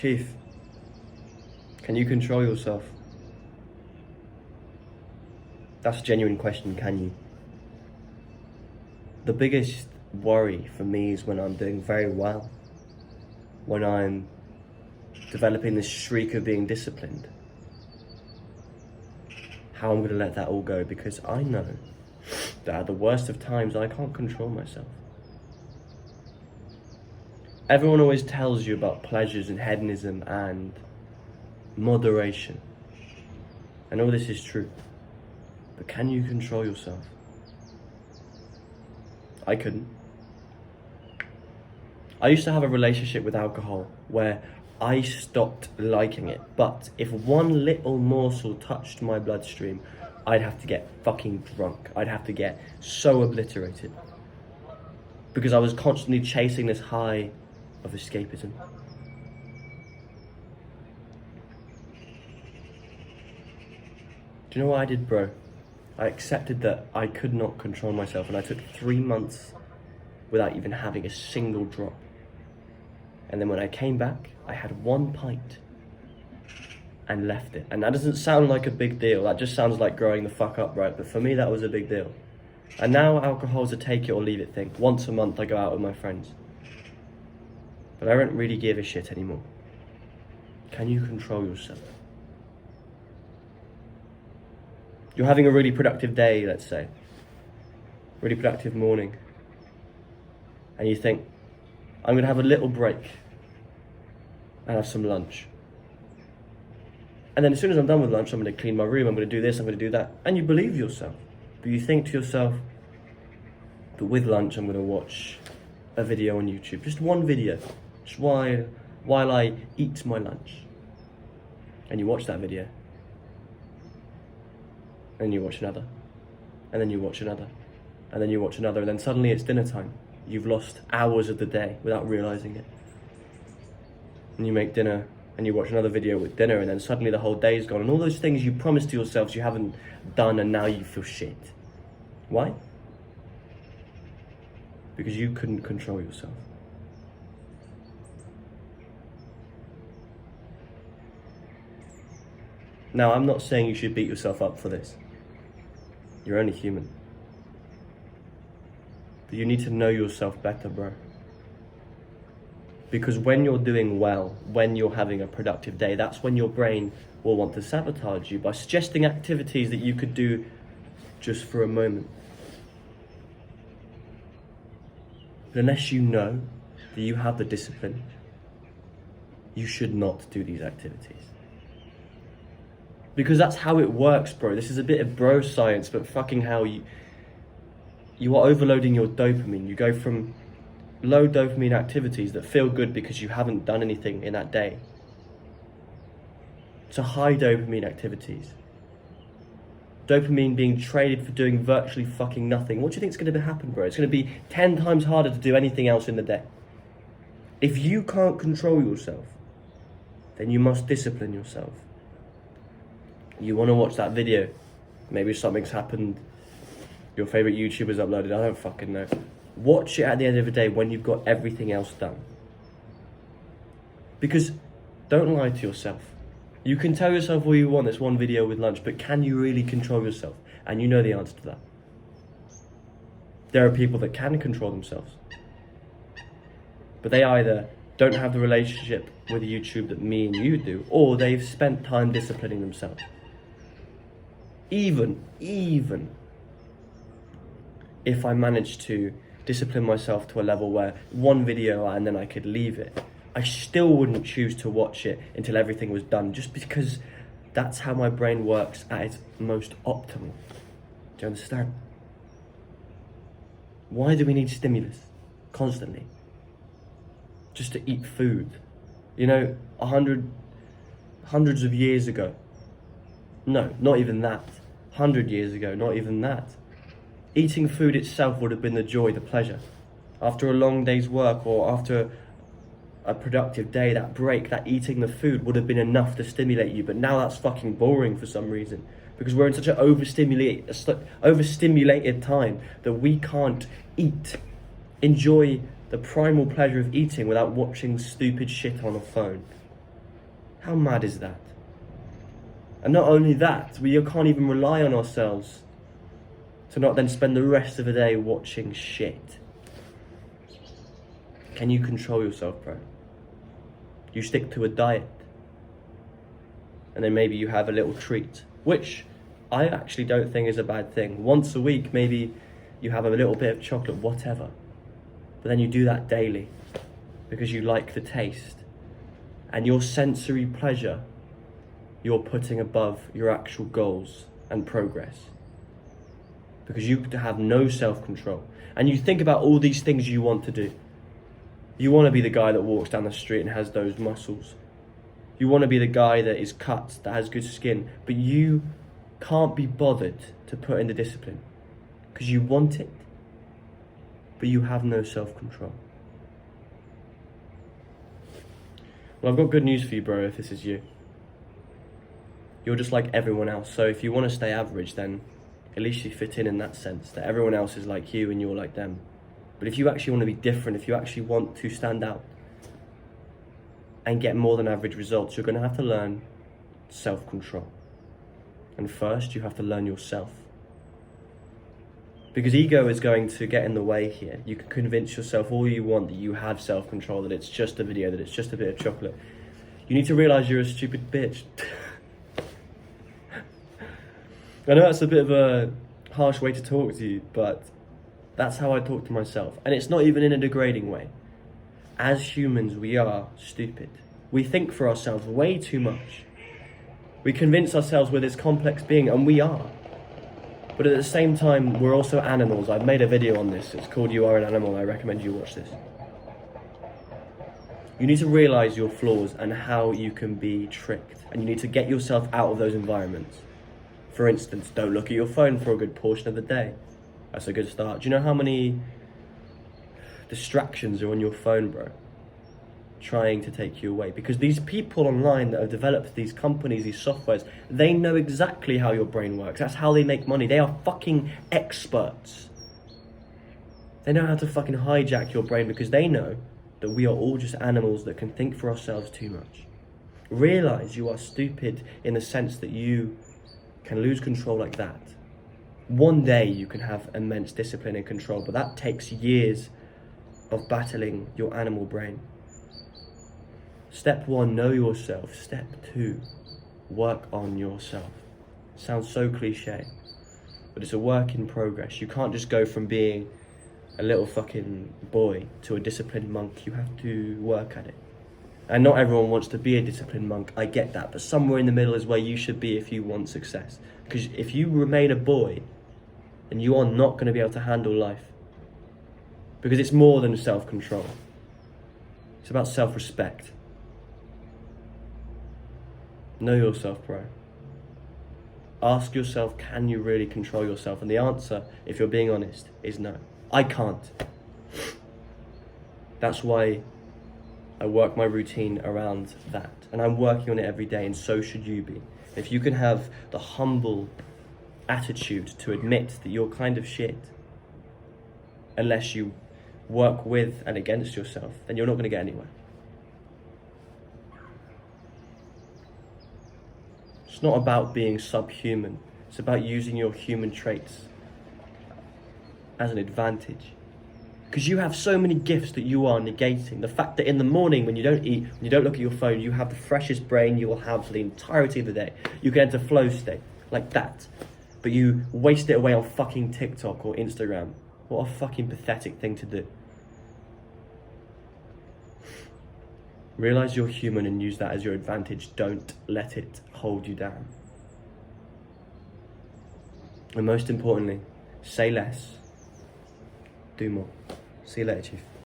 Chief, can you control yourself? That's a genuine question, can you? The biggest worry for me is when I'm doing very well, when I'm developing this streak of being disciplined. How I'm going to let that all go, because I know that at the worst of times I can't control myself. Everyone always tells you about pleasures and hedonism and moderation. And all this is true. But can you control yourself? I couldn't. I used to have a relationship with alcohol where I stopped liking it, but if one little morsel touched my bloodstream, I'd have to get fucking drunk. I'd have to get so obliterated. Because I was constantly chasing this high of escapism. Do you know what I did, bro? I accepted that I could not control myself, and I took 3 months without even having a single drop. And then when I came back, I had 1 pint and left it. And that doesn't sound like a big deal. That just sounds like growing the fuck up, right? But for me, that was a big deal. And now alcohol's a take it or leave it thing. Once a month, I go out with my friends. But I don't really give a shit anymore. Can you control yourself? You're having a really productive day, let's say. Really productive morning. And you think, I'm going to have a little break and have some lunch. And then as soon as I'm done with lunch, I'm going to clean my room, I'm going to do this, I'm going to do that. And you believe yourself. But you think to yourself, but with lunch, I'm going to watch a video on YouTube. Just one video. Just while I eat my lunch. And you watch that video. And you watch another. And then you watch another. And then you watch another. And then suddenly it's dinner time. You've lost hours of the day without realizing it. And you make dinner and you watch another video with dinner, and then suddenly the whole day's gone. And all those things you promised to yourselves you haven't done, and now you feel shit. Why? Because you couldn't control yourself. Now, I'm not saying you should beat yourself up for this. You're only human. But you need to know yourself better, bro. Because when you're doing well, when you're having a productive day, that's when your brain will want to sabotage you by suggesting activities that you could do just for a moment. But unless you know that you have the discipline, you should not do these activities. Because that's how it works, bro. This is a bit of bro science, but fucking hell, you are overloading your dopamine. You go from low dopamine activities that feel good because you haven't done anything in that day to high dopamine activities. Dopamine being traded for doing virtually fucking nothing. What do you think is going to happen, bro? It's going to be 10 times harder to do anything else in the day. If you can't control yourself, then you must discipline yourself. You want to watch that video, maybe something's happened, your favourite YouTuber's uploaded, I don't fucking know. Watch it at the end of the day when you've got everything else done. Because don't lie to yourself. You can tell yourself all you want, this one video with lunch, but can you really control yourself? And you know the answer to that. There are people that can control themselves. But they either don't have the relationship with YouTube that me and you do, or they've spent time disciplining themselves. Even if I managed to discipline myself to a level where one video and then I could leave it, I still wouldn't choose to watch it until everything was done, just because that's how my brain works at its most optimal. Do you understand? Why do we need stimulus constantly? Just to eat food. You know, hundreds of years ago, no, not even that, 100 years ago, not even that, eating food itself would have been the joy, the pleasure. After a long day's work or after a productive day, that break, that eating the food would have been enough to stimulate you. But now that's fucking boring for some reason, because we're in such an overstimulated time that we can't enjoy the primal pleasure of eating without watching stupid shit on a phone. How mad is that? And not only that, we can't even rely on ourselves to not then spend the rest of the day watching shit. Can you control yourself, bro? You stick to a diet. And then maybe you have a little treat, which I actually don't think is a bad thing. Once a week, maybe you have a little bit of chocolate, whatever. But then you do that daily because you like the taste. And your sensory pleasure, you're putting above your actual goals and progress. Because you have no self-control. And you think about all these things you want to do. You want to be the guy that walks down the street and has those muscles. You want to be the guy that is cut, that has good skin. But you can't be bothered to put in the discipline. Because you want it. But you have no self-control. Well, I've got good news for you, bro, if this is you. You're just like everyone else. So if you want to stay average, then at least you fit in that sense, that everyone else is like you and you're like them. But if you actually want to be different, if you actually want to stand out and get more than average results, you're going to have to learn self-control. And first, you have to learn yourself. Because ego is going to get in the way here. You can convince yourself all you want that you have self-control, that it's just a video, that it's just a bit of chocolate. You need to realize you're a stupid bitch. I know that's a bit of a harsh way to talk to you, but that's how I talk to myself. And it's not even in a degrading way. As humans, we are stupid. We think for ourselves way too much. We convince ourselves we're this complex being, and we are. But at the same time, we're also animals. I've made a video on this. It's called You Are an Animal. I recommend you watch this. You need to realize your flaws and how you can be tricked. And you need to get yourself out of those environments. For instance, don't look at your phone for a good portion of the day. That's a good start. Do you know how many distractions are on your phone, bro? Trying to take you away. Because these people online that have developed these companies, these softwares, they know exactly how your brain works. That's how they make money. They are fucking experts. They know how to fucking hijack your brain because they know that we are all just animals that can think for ourselves too much. Realize you are stupid in the sense that you can lose control like that. One day you can have immense discipline and control, but that takes years of battling your animal brain. Step 1, know yourself. Step 2, work on yourself. Sounds so cliche, but it's a work in progress. You can't just go from being a little fucking boy to a disciplined monk. You have to work at it. And not everyone wants to be a disciplined monk, I get that, but somewhere in the middle is where you should be if you want success. Because if you remain a boy, then you are not going to be able to handle life. Because it's more than self-control. It's about self-respect. Know yourself, bro. Ask yourself, can you really control yourself? And the answer, if you're being honest, is no. I can't. That's why I work my routine around that. And I'm working on it every day, and so should you be. If you can have the humble attitude to admit that you're kind of shit, unless you work with and against yourself, then you're not going to get anywhere. It's not about being subhuman. It's about using your human traits as an advantage. Because you have so many gifts that you are negating. The fact that in the morning when you don't eat, when you don't look at your phone, you have the freshest brain you will have for the entirety of the day. You get into flow state, like that. But you waste it away on fucking TikTok or Instagram. What a fucking pathetic thing to do. Realize you're human and use that as your advantage. Don't let it hold you down. And most importantly, say less, do more. See you later, Chief.